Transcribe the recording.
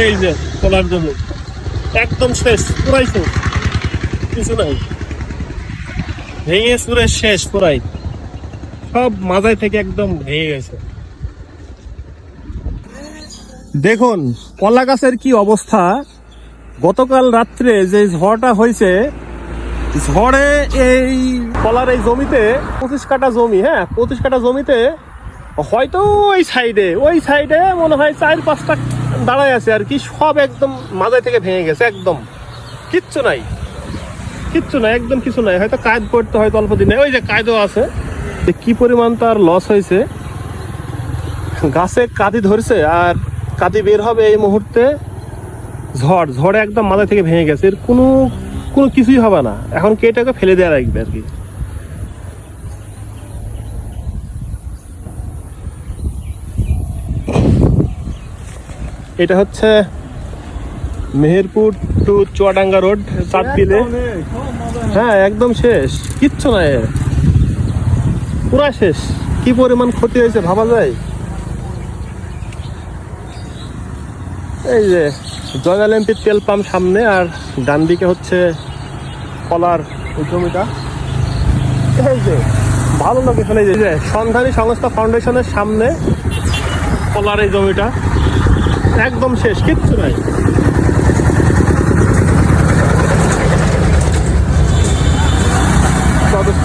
এই যে কলার জমি একদম শেষ, পুরাই শেষ, কিছু নাই, ভেঙে চুরে শেষ পুরাই, সব মাথায় থেকে একদম ভেঙে গেছে। দেখুন কলা গাছের কি অবস্থা। গতকাল রাত্রে যে ঝড়টা হয়েছে, ঝড়ে এই কলার এই জমিতে 25 কাঠা জমি, হ্যাঁ 25 কাঠা জমিতে হয়তো ওই সাইডে মনে হয় 4-5টা দাঁড়ায় আছে আর কি, সব একদম মাথায় থেকে ভেঙে গেছে, একদম কিচ্ছু নাই, একদম কিছু নাই। হয়তো কায়দ পড়তে হয়তো অল্প দিনে, ওই যে কায়দও আছে। কি পরিমাণ তার লস হয়েছে, গাছে কাঁদি ধরছে আর কাঁদি বের হবে এই মুহূর্তে, ঝড়ে একদম মাথা থেকে ভেঙে গেছে, এর কোনো কিছুই হবে না, এখন কেটাকে ফেলে দেওয়া লাগবে আর কি। এটা হচ্ছে মেহেরপুর টু চুয়াডাঙ্গা রোড, চাঁদবিলে। হ্যাঁ একদম শেষ, কিচ্ছু নাই, পুরা শেষ। কি পরিমাণ ক্ষতি হয়েছে ভাবা যায়। এই যে জয়নাল এমপির তেল পাম্প সামনে, আর ডান দিকে হচ্ছে কলার জমিটা। এই যে ভালো লোকেশন, এই যে সন্ধানী সংস্থা ফাউন্ডেশনের সামনে কলার এই জমিটা একদম শেষ, কিচ্ছু নাই। যথেষ্ট।